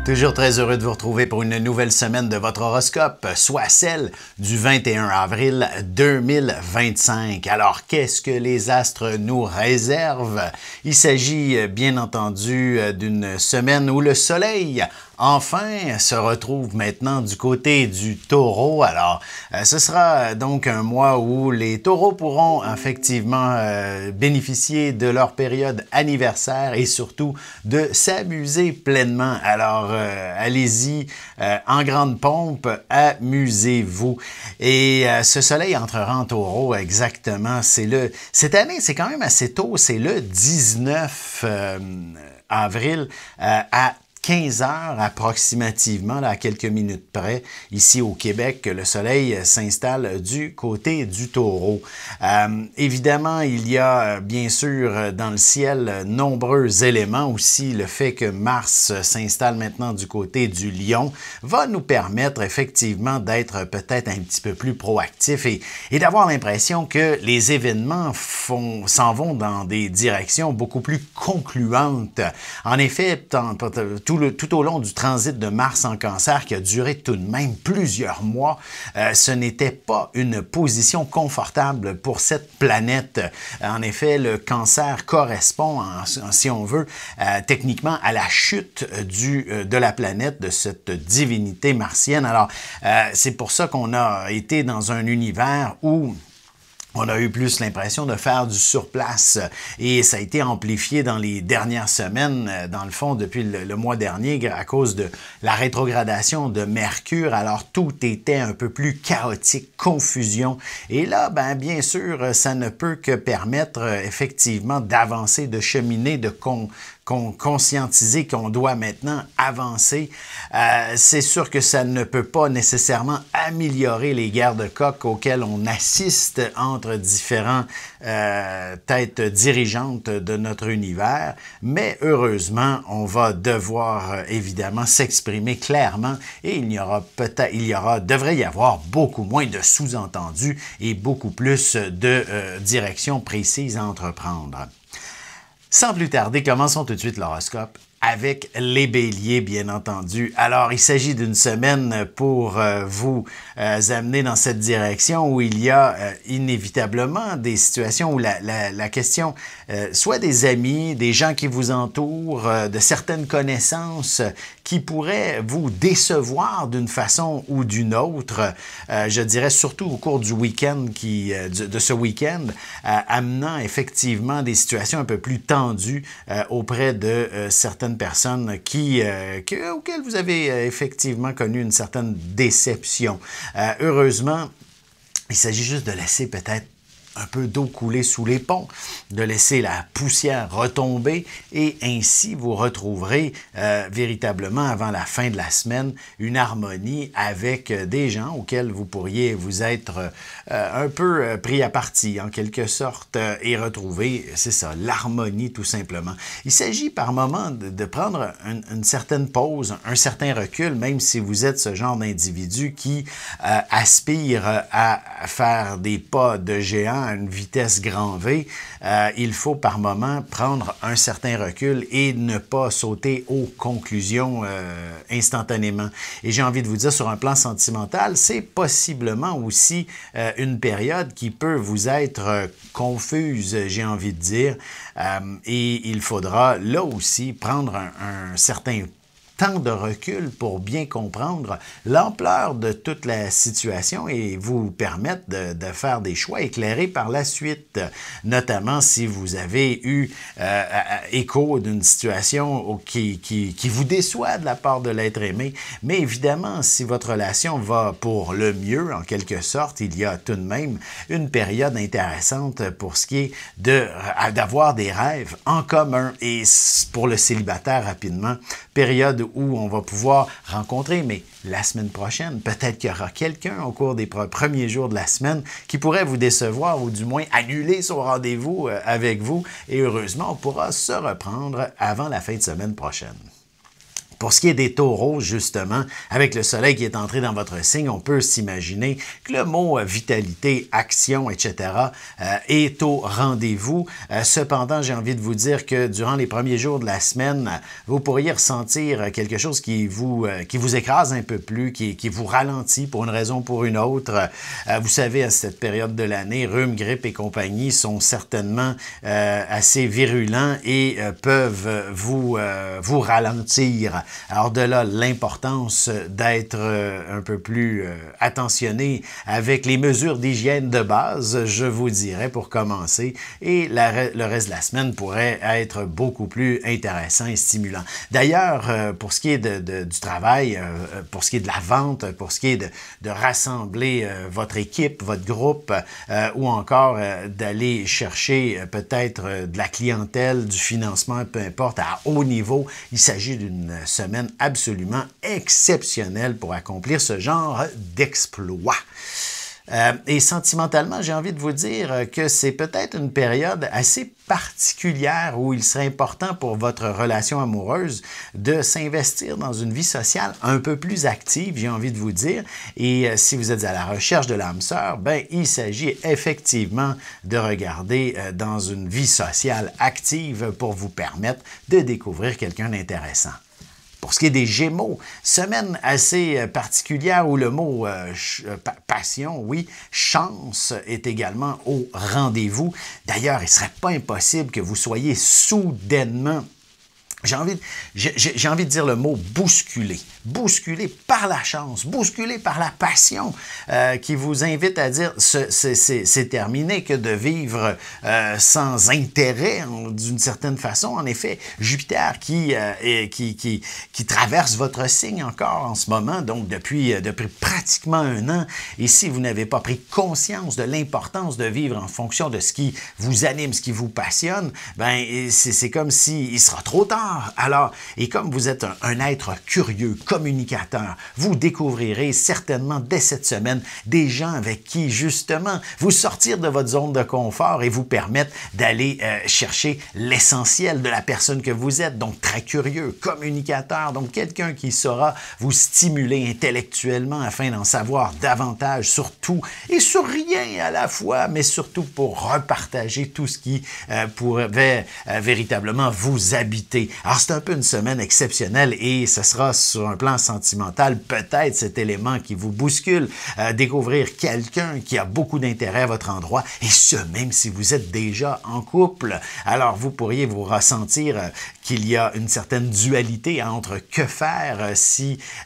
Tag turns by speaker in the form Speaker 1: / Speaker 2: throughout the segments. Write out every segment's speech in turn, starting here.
Speaker 1: Toujours très heureux de vous retrouver pour une nouvelle semaine de votre horoscope, soit celle du 21 avril 2025. Alors, qu'est-ce que les astres nous réservent? Il s'agit bien entendu d'une semaine où le soleil enfin se retrouve maintenant du côté du taureau. Alors, ce sera donc un mois où les taureaux pourront effectivement bénéficier de leur période anniversaire et surtout de s'amuser pleinement. Alors, allez-y en grande pompe, amusez-vous. Et ce soleil entrera en taureau exactement. Cette année, c'est quand même assez tôt, c'est le 19 avril à 15 heures approximativement, là, à quelques minutes près, ici au Québec, que le soleil s'installe du côté du taureau. Évidemment, il y a bien sûr dans le ciel nombreux éléments aussi. Le fait que Mars s'installe maintenant du côté du lion va nous permettre effectivement d'être peut-être un petit peu plus proactifs et d'avoir l'impression que les événements s'en vont dans des directions beaucoup plus concluantes. En effet, tout au long du transit de Mars en Cancer, qui a duré tout de même plusieurs mois, ce n'était pas une position confortable pour cette planète. En effet, le Cancer correspond, si on veut, techniquement à la chute de la planète, de cette divinité martienne. Alors, c'est pour ça qu'on a été dans un univers où on a eu plus l'impression de faire du surplace et ça a été amplifié dans les dernières semaines, dans le fond, depuis le mois dernier, à cause de la rétrogradation de Mercure. Alors, tout était un peu plus chaotique, confusion. Et là, bien sûr, ça ne peut que permettre effectivement d'avancer, de cheminer, de conscientiser qu'on doit maintenant avancer. C'est sûr que ça ne peut pas nécessairement améliorer les guerres de coq auxquelles on assiste entre différentes têtes dirigeantes de notre univers, mais heureusement, on va devoir évidemment s'exprimer clairement et devrait y avoir beaucoup moins de sous-entendus et beaucoup plus de directions précises à entreprendre. Sans plus tarder, commençons tout de suite l'horoscope avec les béliers, bien entendu. Alors, il s'agit d'une semaine pour vous amener dans cette direction où il y a inévitablement des situations où la question, soit des amis, des gens qui vous entourent, de certaines connaissances qui pourraient vous décevoir d'une façon ou d'une autre, je dirais surtout au cours du week-end de ce week-end, amenant effectivement des situations un peu plus tendues auprès de certaines personnes auxquelles vous avez effectivement connu une certaine déception. Heureusement, il s'agit juste de laisser peut-être un peu d'eau couler sous les ponts, de laisser la poussière retomber et ainsi vous retrouverez véritablement avant la fin de la semaine une harmonie avec des gens auxquels vous pourriez vous être un peu pris à partie en quelque sorte et retrouver, c'est ça, l'harmonie tout simplement. Il s'agit par moments de prendre une certaine pause, un certain recul, même si vous êtes ce genre d'individu qui aspire à faire des pas de géant à une vitesse grand V, il faut par moment prendre un certain recul et ne pas sauter aux conclusions instantanément. Et j'ai envie de vous dire, sur un plan sentimental, c'est possiblement aussi une période qui peut vous être confuse, j'ai envie de dire, et il faudra là aussi prendre un certain temps de recul pour bien comprendre l'ampleur de toute la situation et vous permettre de faire des choix éclairés par la suite, notamment si vous avez eu écho d'une situation qui vous déçoit de la part de l'être aimé. Mais évidemment, si votre relation va pour le mieux, en quelque sorte, il y a tout de même une période intéressante pour ce qui est d'avoir des rêves en commun. Et pour le célibataire, rapidement, période où on va pouvoir rencontrer, mais la semaine prochaine, peut-être qu'il y aura quelqu'un au cours des premiers jours de la semaine qui pourrait vous décevoir ou du moins annuler son rendez-vous avec vous. Et heureusement, on pourra se reprendre avant la fin de semaine prochaine. Pour ce qui est des taureaux, justement, avec le soleil qui est entré dans votre signe, on peut s'imaginer que le mot vitalité, action, etc. Est au rendez-vous. Cependant, j'ai envie de vous dire que durant les premiers jours de la semaine, vous pourriez ressentir quelque chose qui vous écrase un peu plus, qui vous ralentit pour une raison ou pour une autre. Vous savez, à cette période de l'année, rhume, grippe et compagnie sont certainement assez virulents et peuvent vous ralentir. Alors de là, l'importance d'être un peu plus attentionné avec les mesures d'hygiène de base, je vous dirais, pour commencer. Et le reste de la semaine pourrait être beaucoup plus intéressant et stimulant. D'ailleurs, pour ce qui est du travail, pour ce qui est de la vente, pour ce qui est de rassembler votre équipe, votre groupe, ou encore d'aller chercher peut-être de la clientèle, du financement, peu importe, à haut niveau, il s'agit d'une semaine absolument exceptionnelle pour accomplir ce genre d'exploit. Et sentimentalement, j'ai envie de vous dire que c'est peut-être une période assez particulière où il serait important pour votre relation amoureuse de s'investir dans une vie sociale un peu plus active, j'ai envie de vous dire. Et si vous êtes à la recherche de l'âme sœur, ben il s'agit effectivement de regarder dans une vie sociale active pour vous permettre de découvrir quelqu'un d'intéressant. Pour ce qui est des Gémeaux, semaine assez particulière où le mot passion, oui, chance est également au rendez-vous. D'ailleurs, il ne serait pas impossible que vous soyez soudainement, j'ai envie de dire le mot bousculé. Bousculé par la chance, bousculé par la passion qui vous invite à dire c'est terminé que de vivre sans intérêt d'une certaine façon. En effet, Jupiter qui traverse votre signe encore en ce moment, donc depuis pratiquement un an. Et si vous n'avez pas pris conscience de l'importance de vivre en fonction de ce qui vous anime, ce qui vous passionne, ben c'est comme s'il sera trop tard. Alors, et comme vous êtes un être curieux, communicateur, vous découvrirez certainement dès cette semaine des gens avec qui, justement, vous sortir de votre zone de confort et vous permettre d'aller chercher l'essentiel de la personne que vous êtes. Donc, très curieux, communicateur, donc quelqu'un qui saura vous stimuler intellectuellement afin d'en savoir davantage sur tout et sur rien à la fois, mais surtout pour repartager tout ce qui pourrait véritablement vous habiter. Alors, c'est un peu une semaine exceptionnelle et ce sera sur un plan sentimental peut-être cet élément qui vous bouscule, découvrir quelqu'un qui a beaucoup d'intérêt à votre endroit et ce, même si vous êtes déjà en couple. Alors, vous pourriez vous ressentir qu'il y a une certaine dualité entre que faire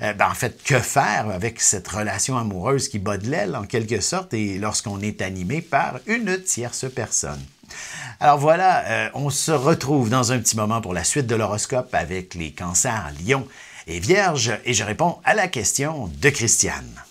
Speaker 1: en fait, que faire avec cette relation amoureuse qui bat de l'aile en quelque sorte et lorsqu'on est animé par une tierce personne. Alors voilà, on se retrouve dans un petit moment pour la suite de l'horoscope avec les cancers, lions et vierges et je réponds à la question de Christiane.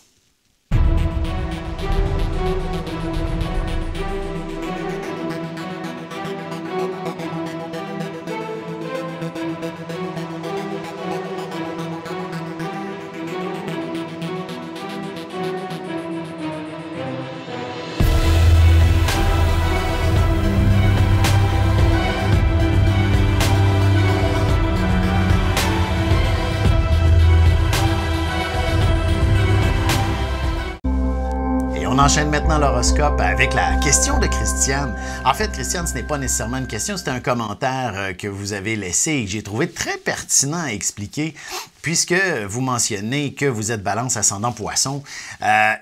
Speaker 1: On enchaîne maintenant l'horoscope avec la question de Christiane. En fait, Christiane, ce n'est pas nécessairement une question, c'est un commentaire que vous avez laissé et que j'ai trouvé très pertinent à expliquer puisque vous mentionnez que vous êtes Balance ascendant Poisson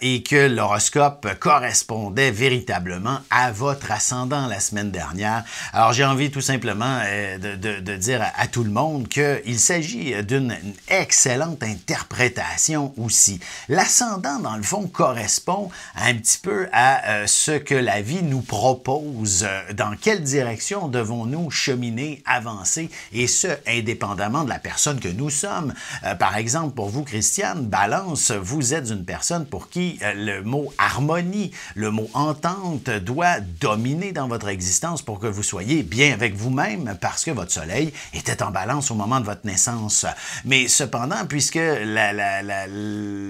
Speaker 1: et que l'horoscope correspondait véritablement à votre ascendant la semaine dernière. Alors, j'ai envie tout simplement de dire à tout le monde qu'il s'agit d'une excellente interprétation aussi. L'ascendant, dans le fond, correspond un petit peu à ce que la vie nous propose. Dans quelle direction devons-nous cheminer, avancer, et ce, indépendamment de la personne que nous sommes. Par exemple, pour vous, Christiane, Balance, vous êtes une personne pour qui le mot harmonie, le mot entente doit dominer dans votre existence pour que vous soyez bien avec vous-même parce que votre soleil était en Balance au moment de votre naissance. Mais cependant, puisque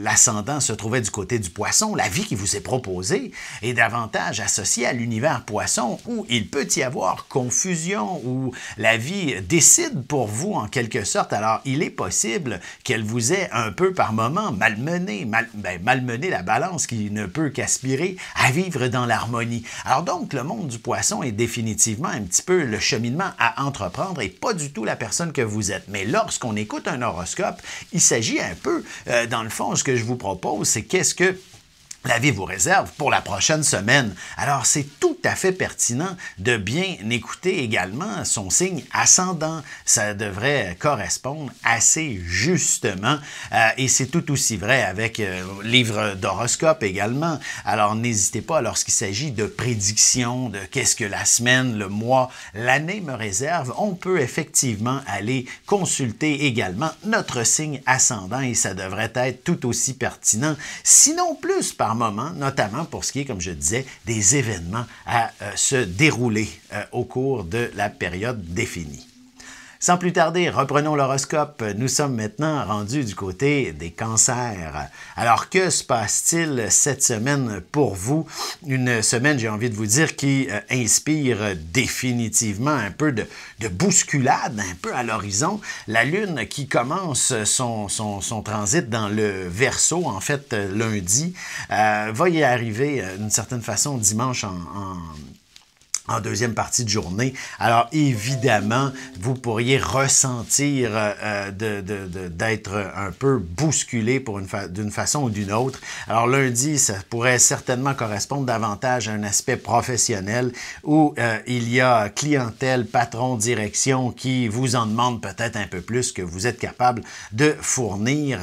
Speaker 1: l'ascendant se trouvait du côté du Poisson, la vie qui vous est proposée est davantage associée à l'univers Poisson où il peut y avoir confusion, où la vie décide pour vous en quelque sorte. Alors, il est possible possible qu'elle vous ait un peu par moment malmené, malmené la balance qui ne peut qu'aspirer à vivre dans l'harmonie. Alors donc, le monde du poisson est définitivement un petit peu le cheminement à entreprendre et pas du tout la personne que vous êtes. Mais lorsqu'on écoute un horoscope, il s'agit un peu, dans le fond, ce que je vous propose, c'est qu'est-ce que la vie vous réserve pour la prochaine semaine. Alors, c'est tout à fait pertinent de bien écouter également son signe ascendant. Ça devrait correspondre assez justement. Et c'est tout aussi vrai avec livre d'horoscope également. Alors, n'hésitez pas lorsqu'il s'agit de prédictions, de qu'est-ce que la semaine, le mois, l'année me réserve. On peut effectivement aller consulter également notre signe ascendant et ça devrait être tout aussi pertinent, sinon plus par moment, notamment pour ce qui est, comme je disais, des événements à se dérouler au cours de la période définie. Sans plus tarder, reprenons l'horoscope. Nous sommes maintenant rendus du côté des cancers. Alors, que se passe-t-il cette semaine pour vous? Une semaine, j'ai envie de vous dire, qui inspire définitivement un peu de bousculade, un peu à l'horizon. La Lune qui commence son transit dans le Verseau, en fait, lundi, va y arriver d'une certaine façon dimanche en deuxième partie de journée. Alors, évidemment, vous pourriez ressentir d'être un peu bousculé d'une façon ou d'une autre. Alors, lundi, ça pourrait certainement correspondre davantage à un aspect professionnel où il y a clientèle, patron, direction qui vous en demande peut-être un peu plus que vous êtes capable de fournir.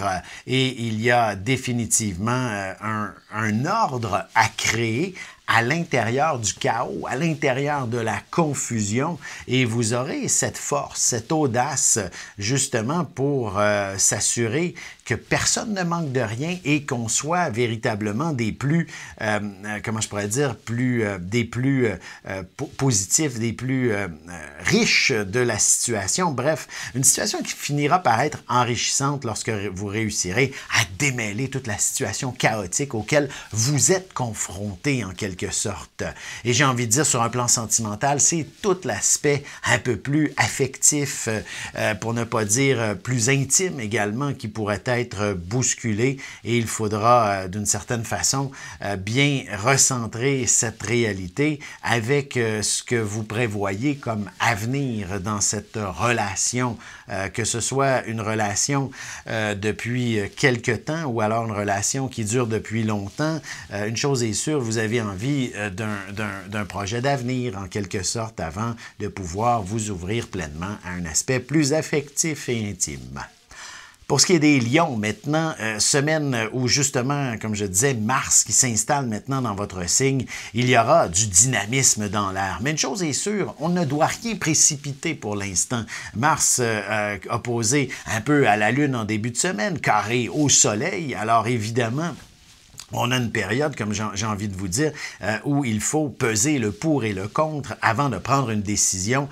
Speaker 1: Et il y a définitivement un ordre à créer à l'intérieur du chaos, à l'intérieur de la confusion, et vous aurez cette force, cette audace, justement pour s'assurer que personne ne manque de rien et qu'on soit véritablement des plus, comment je pourrais dire, des plus positifs, des plus riches de la situation. Bref, une situation qui finira par être enrichissante lorsque vous réussirez à démêler toute la situation chaotique auquel vous êtes confronté en quelque sorte. Et j'ai envie de dire, sur un plan sentimental, c'est tout l'aspect un peu plus affectif, pour ne pas dire plus intime également, qui pourrait être bousculé, et il faudra d'une certaine façon bien recentrer cette réalité avec ce que vous prévoyez comme avenir dans cette relation, que ce soit une relation depuis quelque temps ou alors une relation qui dure depuis longtemps. Une chose est sûre, vous avez envie d'un projet d'avenir en quelque sorte avant de pouvoir vous ouvrir pleinement à un aspect plus affectif et intime. Pour ce qui est des lions, maintenant, semaine où justement, comme je disais, Mars qui s'installe maintenant dans votre signe, il y aura du dynamisme dans l'air. Mais une chose est sûre, on ne doit rien précipiter pour l'instant. Mars opposé un peu à la Lune en début de semaine, carré au Soleil, alors évidemment, on a une période, comme j'ai envie de vous dire, où il faut peser le pour et le contre avant de prendre une décision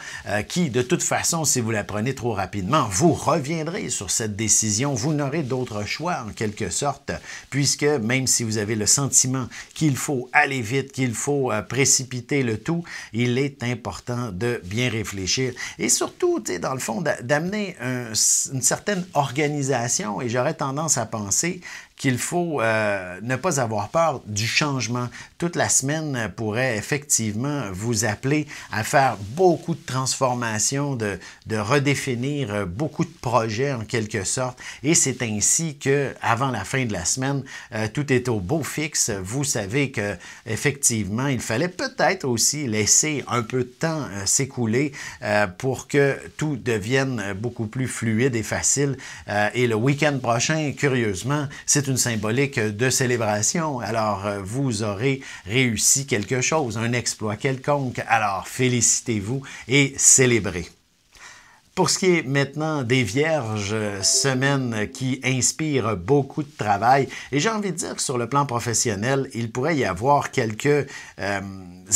Speaker 1: qui, de toute façon, si vous la prenez trop rapidement, vous reviendrez sur cette décision. Vous n'aurez d'autre choix, en quelque sorte, puisque même si vous avez le sentiment qu'il faut aller vite, qu'il faut précipiter le tout, il est important de bien réfléchir. Et surtout, dans le fond, d'amener une certaine organisation, et j'aurais tendance à penser qu'il faut ne pas avoir peur du changement. Toute la semaine pourrait effectivement vous appeler à faire beaucoup de transformations, de redéfinir beaucoup de projets en quelque sorte. Et c'est ainsi que, avant la fin de la semaine, tout est au beau fixe. Vous savez que effectivement, il fallait peut-être aussi laisser un peu de temps s'écouler pour que tout devienne beaucoup plus fluide et facile. Et le week-end prochain, curieusement, c'est une symbolique de célébration. Alors, vous aurez réussi quelque chose, un exploit quelconque. Alors, félicitez-vous et célébrez. Pour ce qui est maintenant des Vierges, semaine qui inspire beaucoup de travail, et j'ai envie de dire que sur le plan professionnel, il pourrait y avoir quelques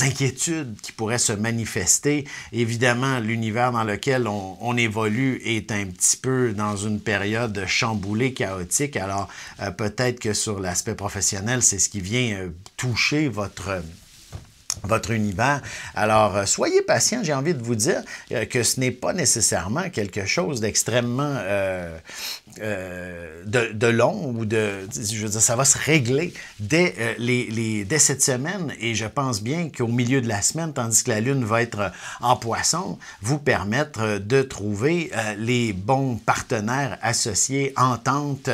Speaker 1: inquiétudes qui pourraient se manifester. Évidemment, l'univers dans lequel on évolue est un petit peu dans une période chamboulée, chaotique, alors peut-être que sur l'aspect professionnel, c'est ce qui vient toucher votre univers. Alors, soyez patient, j'ai envie de vous dire que ce n'est pas nécessairement quelque chose d'extrêmement de long ou je veux dire, ça va se régler dès cette semaine et je pense bien qu'au milieu de la semaine, tandis que la Lune va être en Poisson, vous permettre de trouver les bons partenaires associés, ententes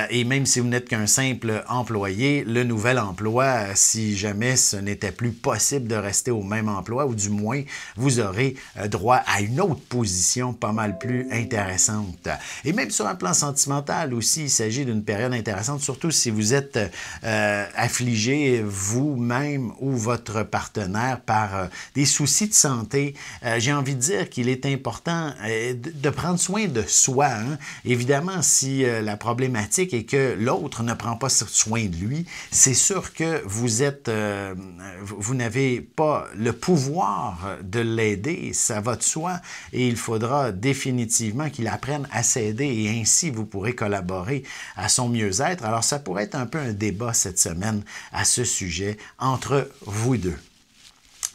Speaker 1: et même si vous n'êtes qu'un simple employé, le nouvel emploi, si jamais ce n'était plus possible de rester au même emploi ou du moins vous aurez droit à une autre position pas mal plus intéressante. Et même sur un plan sentimental aussi, il s'agit d'une période intéressante, surtout si vous êtes affligé vous-même ou votre partenaire par des soucis de santé. J'ai envie de dire qu'il est important de prendre soin de soi. Hein? Évidemment, si la problématique est que l'autre ne prend pas soin de lui, c'est sûr que vous n'avez pas le pouvoir de l'aider, ça va de soi et il faudra définitivement qu'il apprenne à s'aider et ainsi vous pourrez collaborer à son mieux-être. Alors ça pourrait être un peu un débat cette semaine à ce sujet entre vous deux.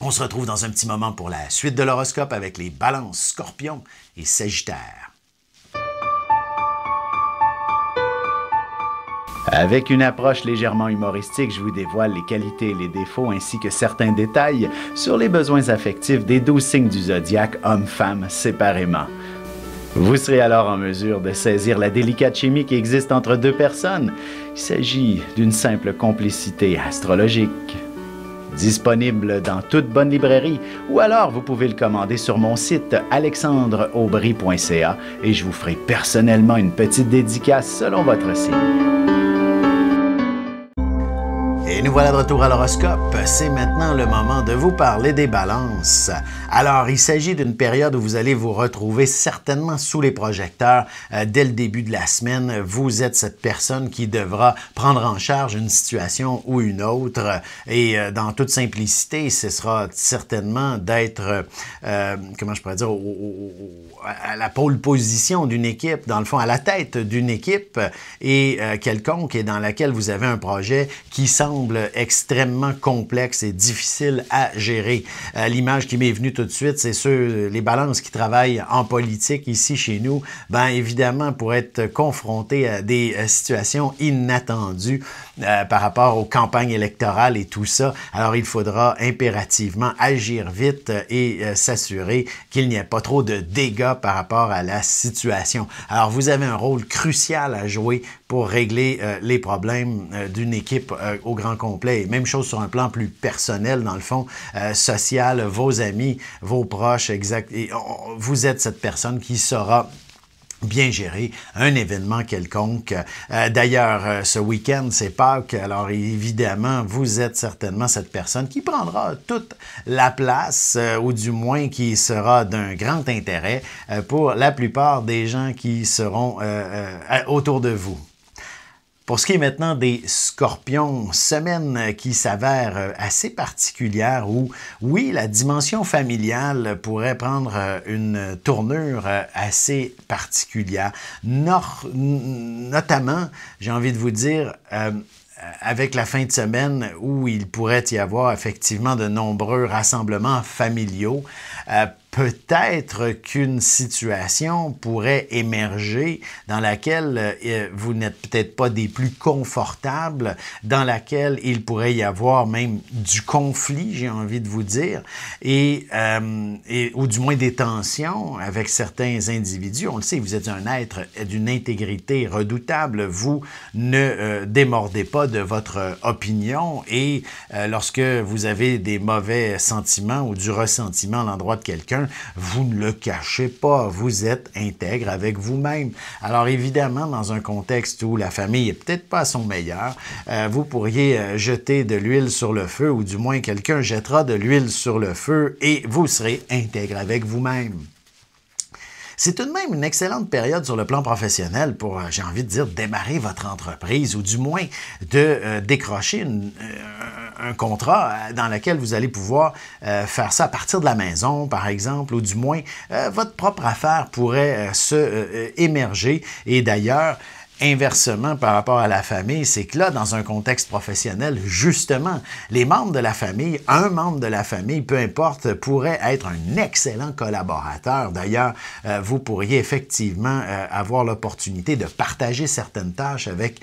Speaker 1: On se retrouve dans un petit moment pour la suite de l'horoscope avec les balances, scorpions et sagittaires. Avec une approche légèrement humoristique, je vous dévoile les qualités et les défauts ainsi que certains détails sur les besoins affectifs des 12 signes du zodiaque, hommes-femmes séparément. Vous serez alors en mesure de saisir la délicate chimie qui existe entre deux personnes. Il s'agit d'une simple complicité astrologique. Disponible dans toute bonne librairie ou alors vous pouvez le commander sur mon site alexandreaubry.ca et je vous ferai personnellement une petite dédicace selon votre signe. Et nous voilà de retour à l'horoscope. C'est maintenant le moment de vous parler des balances. Alors, il s'agit d'une période où vous allez vous retrouver certainement sous les projecteurs dès le début de la semaine. Vous êtes cette personne qui devra prendre en charge une situation ou une autre. Et dans toute simplicité, ce sera certainement d'être, comment je pourrais dire, à la pole position d'une équipe, dans le fond, à la tête d'une équipe et quelconque et dans laquelle vous avez un projet qui semble extrêmement complexe et difficile à gérer. L'image qui m'est venue tout de suite, c'est les balances qui travaillent en politique ici chez nous, bien évidemment pour être confrontés à des situations inattendues par rapport aux campagnes électorales et tout ça. Alors il faudra impérativement agir vite et s'assurer qu'il n'y ait pas trop de dégâts par rapport à la situation. Alors vous avez un rôle crucial à jouer pour régler les problèmes d'une équipe au grand complet. Et même chose sur un plan plus personnel, dans le fond, social, vos amis, vos proches, exact. Et vous êtes cette personne qui saura bien gérer un événement quelconque. D'ailleurs, ce week-end, c'est Pâques, alors évidemment, vous êtes certainement cette personne qui prendra toute la place, ou du moins qui sera d'un grand intérêt pour la plupart des gens qui seront autour de vous. Pour ce qui est maintenant des scorpions, semaine qui s'avère assez particulière où, oui, la dimension familiale pourrait prendre une tournure assez particulière. Notamment, j'ai envie de vous dire, avec la fin de semaine où il pourrait y avoir effectivement de nombreux rassemblements familiaux, peut-être qu'une situation pourrait émerger dans laquelle vous n'êtes peut-être pas des plus confortables, dans laquelle il pourrait y avoir même du conflit, j'ai envie de vous dire, ou du moins des tensions avec certains individus. On le sait, vous êtes un être d'une intégrité redoutable. Vous ne démordez pas de votre opinion et lorsque vous avez des mauvais sentiments ou du ressentiment à l'endroit de quelqu'un, vous ne le cachez pas, vous êtes intègre avec vous-même. Alors évidemment, dans un contexte où la famille n'est peut-être pas à son meilleur, vous pourriez jeter de l'huile sur le feu, ou du moins quelqu'un jettera de l'huile sur le feu et vous serez intègre avec vous-même. C'est tout de même une excellente période sur le plan professionnel pour, j'ai envie de dire, démarrer votre entreprise ou du moins de décrocher un contrat dans lequel vous allez pouvoir faire ça à partir de la maison, par exemple, ou du moins votre propre affaire pourrait émerger. Et d'ailleurs, Inversement, par rapport à la famille, c'est que là, dans un contexte professionnel, justement, les membres de la famille, un membre de la famille, peu importe, pourrait être un excellent collaborateur. D'ailleurs, vous pourriez effectivement avoir l'opportunité de partager certaines tâches avec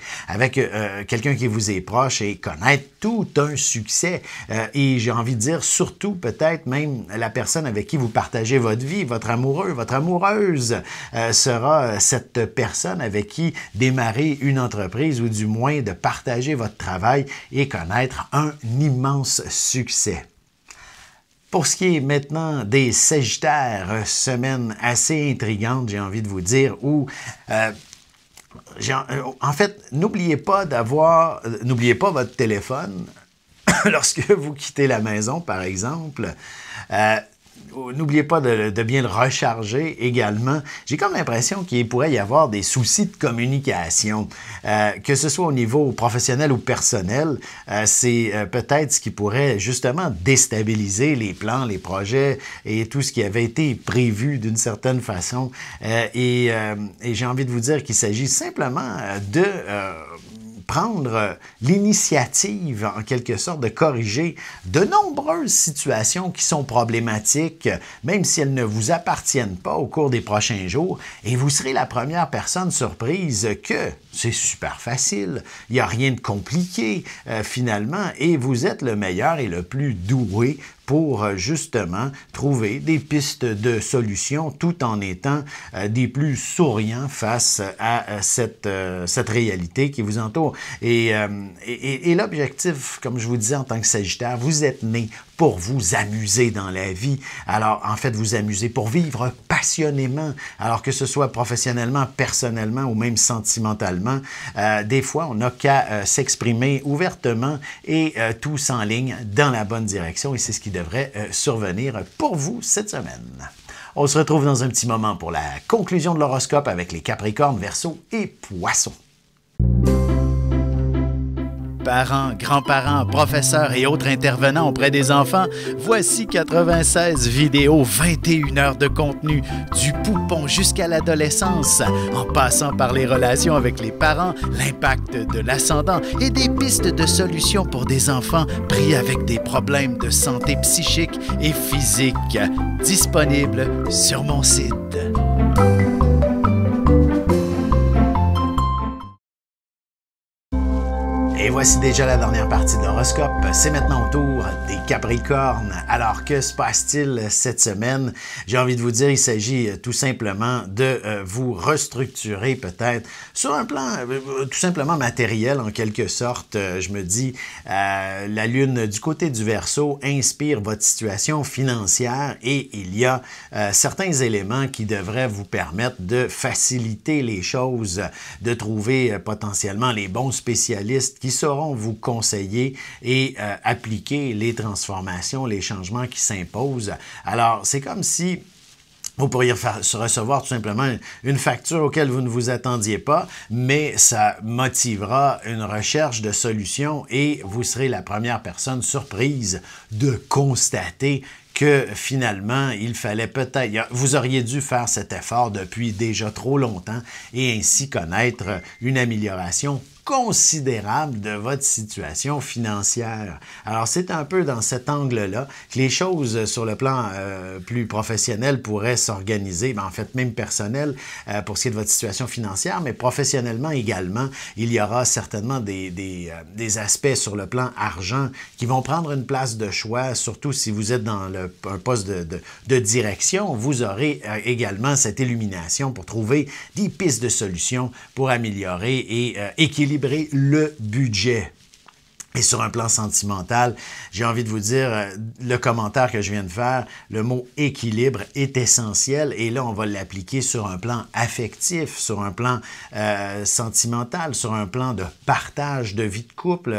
Speaker 1: quelqu'un qui vous est proche et connaître tout un succès. Et j'ai envie de dire, surtout peut-être même la personne avec qui vous partagez votre vie, votre amoureux, votre amoureuse, sera cette personne avec qui démarrer une entreprise ou du moins de partager votre travail et connaître un immense succès. Pour ce qui est maintenant des Sagittaires, semaine assez intrigante, j'ai envie de vous dire, où en fait, n'oubliez pas votre téléphone lorsque vous quittez la maison, par exemple. N'oubliez pas de bien le recharger également. J'ai comme l'impression qu'il pourrait y avoir des soucis de communication, que ce soit au niveau professionnel ou personnel. C'est peut-être ce qui pourrait justement déstabiliser les plans, les projets et tout ce qui avait été prévu d'une certaine façon. Et j'ai envie de vous dire qu'il s'agit simplement de prendre l'initiative, en quelque sorte, de corriger de nombreuses situations qui sont problématiques, même si elles ne vous appartiennent pas au cours des prochains jours, et vous serez la première personne surprise que c'est super facile, il n'y a rien de compliqué finalement, et vous êtes le meilleur et le plus doué pour justement trouver des pistes de solutions tout en étant des plus souriants face à cette réalité qui vous entoure. Et l'objectif, comme je vous disais en tant que Sagittaire, vous êtes né pour vous amuser dans la vie. Alors, en fait, vous amuser pour vivre passionnément, alors que ce soit professionnellement, personnellement ou même sentimentalement. Des fois, on n'a qu'à s'exprimer ouvertement et tous en ligne dans la bonne direction. Et c'est ce qui devrait survenir pour vous cette semaine. On se retrouve dans un petit moment pour la conclusion de l'horoscope avec les Capricornes, Verseaux et Poissons. Parents, grands-parents, professeurs et autres intervenants auprès des enfants, voici 96 vidéos, 21 heures de contenu, du poupon jusqu'à l'adolescence, en passant par les relations avec les parents, l'impact de l'ascendant et des pistes de solutions pour des enfants pris avec des problèmes de santé psychique et physique, disponibles sur mon site. Et voici déjà la dernière partie de l'horoscope. C'est maintenant au tour des Capricornes. Alors, que se passe-t-il cette semaine? J'ai envie de vous dire, il s'agit tout simplement de vous restructurer peut-être sur un plan tout simplement matériel en quelque sorte. Je me dis, la Lune du côté du Verseau inspire votre situation financière et il y a certains éléments qui devraient vous permettre de faciliter les choses, de trouver potentiellement les bons spécialistes qui sauront vous conseiller et appliquer les transformations, les changements qui s'imposent. Alors, c'est comme si vous pourriez recevoir tout simplement une facture auquel vous ne vous attendiez pas, mais ça motivera une recherche de solutions et vous serez la première personne surprise de constater que finalement, il fallait peut-être, vous auriez dû faire cet effort depuis déjà trop longtemps et ainsi connaître une amélioration considérable de votre situation financière. Alors, c'est un peu dans cet angle-là que les choses sur le plan plus professionnel pourraient s'organiser, en fait, même personnel, pour ce qui est de votre situation financière, mais professionnellement également, il y aura certainement des aspects sur le plan argent qui vont prendre une place de choix, surtout si vous êtes dans un poste de direction, vous aurez également cette illumination pour trouver des pistes de solutions pour améliorer et équilibrer le budget. Et sur un plan sentimental, j'ai envie de vous dire, le commentaire que je viens de faire, le mot équilibre est essentiel et là, on va l'appliquer sur un plan affectif, sur un plan sentimental, sur un plan de partage de vie de couple.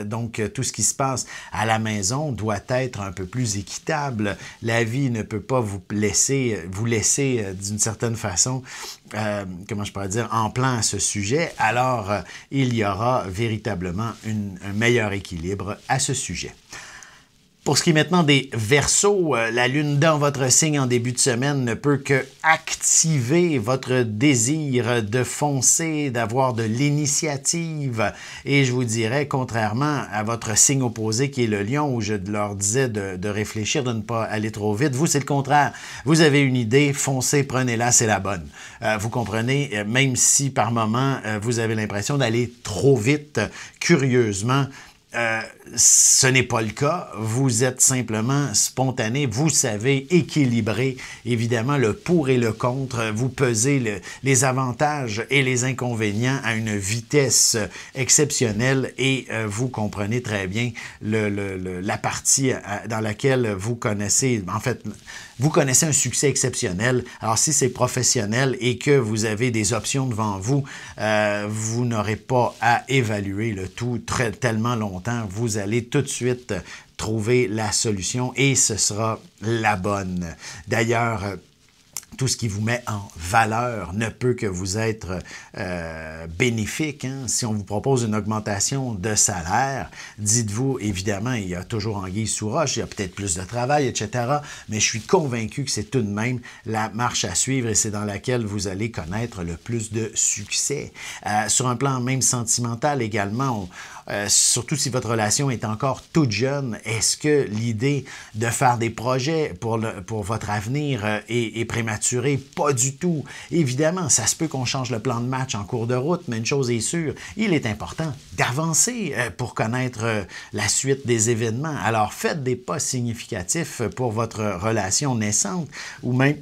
Speaker 1: Donc, tout ce qui se passe à la maison doit être un peu plus équitable. La vie ne peut pas vous laisser d'une certaine façon, comment je pourrais dire, en plan à ce sujet. Alors, il y aura véritablement un meilleur équilibre à ce sujet. Pour ce qui est maintenant des Verseaux, la Lune dans votre signe en début de semaine ne peut que activer votre désir de foncer, d'avoir de l'initiative. Et je vous dirais, contrairement à votre signe opposé qui est le Lion, où je leur disais de réfléchir, de ne pas aller trop vite, vous, c'est le contraire. Vous avez une idée, foncez, prenez-la, c'est la bonne. Vous comprenez, même si par moment, vous avez l'impression d'aller trop vite, curieusement, ce n'est pas le cas. Vous êtes simplement spontané, vous savez équilibrer évidemment le pour et le contre, vous pesez les avantages et les inconvénients à une vitesse exceptionnelle et vous comprenez très bien la partie dans laquelle vous connaissez, en fait, vous connaissez un succès exceptionnel. Alors, si c'est professionnel et que vous avez des options devant vous, vous n'aurez pas à évaluer le tout tellement longtemps. Vous allez tout de suite trouver la solution et ce sera la bonne. D'ailleurs, tout ce qui vous met en valeur ne peut que vous être bénéfique. Hein? Si on vous propose une augmentation de salaire, dites-vous, évidemment, il y a toujours anguille sous roche, il y a peut-être plus de travail, etc. Mais je suis convaincu que c'est tout de même la marche à suivre et c'est dans laquelle vous allez connaître le plus de succès. Sur un plan même sentimental également, surtout si votre relation est encore toute jeune, est-ce que l'idée de faire des projets pour votre avenir est prématurée? Pas du tout. Évidemment, ça se peut qu'on change le plan de match en cours de route, mais une chose est sûre, il est important d'avancer pour connaître la suite des événements. Alors, faites des pas significatifs pour votre relation naissante ou même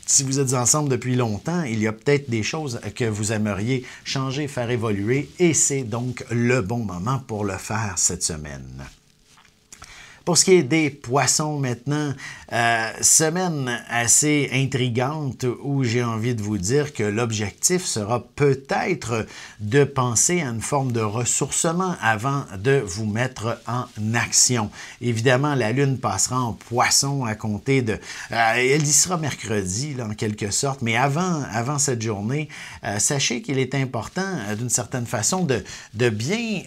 Speaker 1: si vous êtes ensemble depuis longtemps, il y a peut-être des choses que vous aimeriez changer, faire évoluer, et c'est donc le bon moment pour le faire cette semaine. Pour ce qui est des Poissons maintenant, semaine assez intrigante où j'ai envie de vous dire que l'objectif sera peut-être de penser à une forme de ressourcement avant de vous mettre en action. Évidemment, la Lune passera en Poisson à compter de... elle y sera mercredi, là, en quelque sorte, mais avant cette journée, sachez qu'il est important, d'une certaine façon, de bien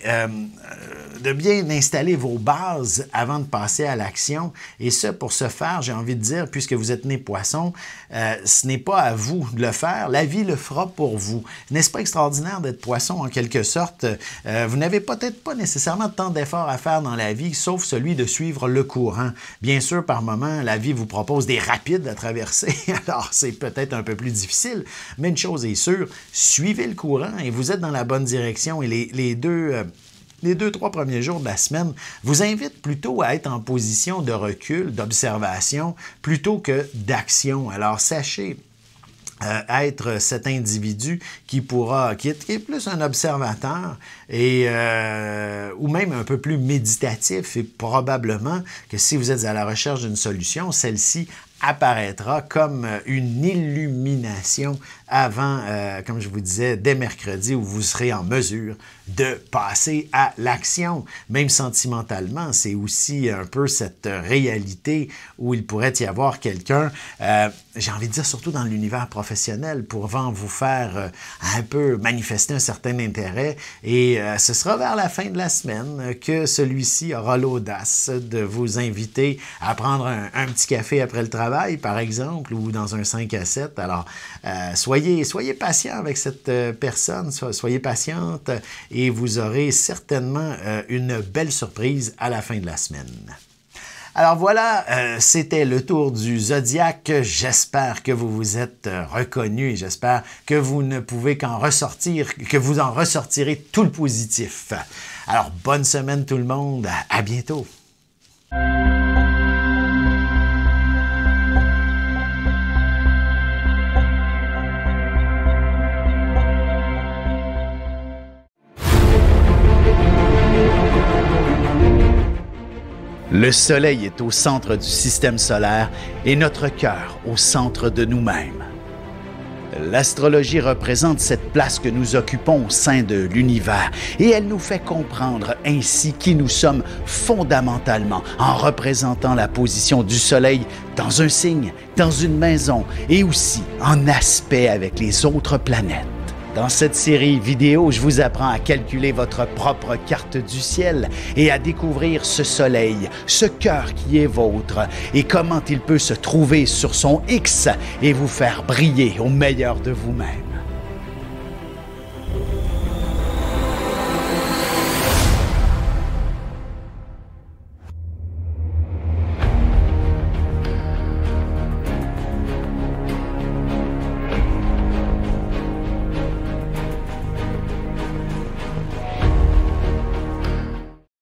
Speaker 1: installer vos bases avant de passer à l'action. Et ça, pour ce faire, j'ai envie de dire, puisque vous êtes né Poisson, ce n'est pas à vous de le faire, la vie le fera pour vous. N'est-ce pas extraordinaire d'être Poisson en quelque sorte? Vous n'avez peut-être pas nécessairement tant d'efforts à faire dans la vie, sauf celui de suivre le courant. Bien sûr, par moment, la vie vous propose des rapides à traverser, alors c'est peut-être un peu plus difficile, mais une chose est sûre, suivez le courant et vous êtes dans la bonne direction. Et les deux, trois premiers jours de la semaine vous invitent plutôt à être en position de recul, d'observation, plutôt que d'action. Alors, sachez être cet individu qui est plus un observateur et ou même un peu plus méditatif, et probablement que si vous êtes à la recherche d'une solution, celle-ci apparaîtra comme une illumination avant, comme je vous disais, dès mercredi, où vous serez en mesure de passer à l'action. Même sentimentalement, c'est aussi un peu cette réalité où il pourrait y avoir quelqu'un, j'ai envie de dire surtout dans l'univers professionnel, pouvant vous faire un peu manifester un certain intérêt. Et ce sera vers la fin de la semaine que celui-ci aura l'audace de vous inviter à prendre un petit café après le travail, par exemple, ou dans un 5 à 7. Alors, soyez patient avec cette personne, soyez patiente et vous aurez certainement une belle surprise à la fin de la semaine. Alors voilà, c'était le tour du zodiaque. J'espère que vous vous êtes reconnus et j'espère que vous ne pouvez qu'en ressortir, que vous en ressortirez tout le positif. Alors, bonne semaine tout le monde, à bientôt! Le Soleil est au centre du système solaire et notre cœur au centre de nous-mêmes. L'astrologie représente cette place que nous occupons au sein de l'univers et elle nous fait comprendre ainsi qui nous sommes fondamentalement en représentant la position du Soleil dans un signe, dans une maison et aussi en aspect avec les autres planètes. Dans cette série vidéo, je vous apprends à calculer votre propre carte du ciel et à découvrir ce soleil, ce cœur qui est vôtre et comment il peut se trouver sur son X et vous faire briller au meilleur de vous-même.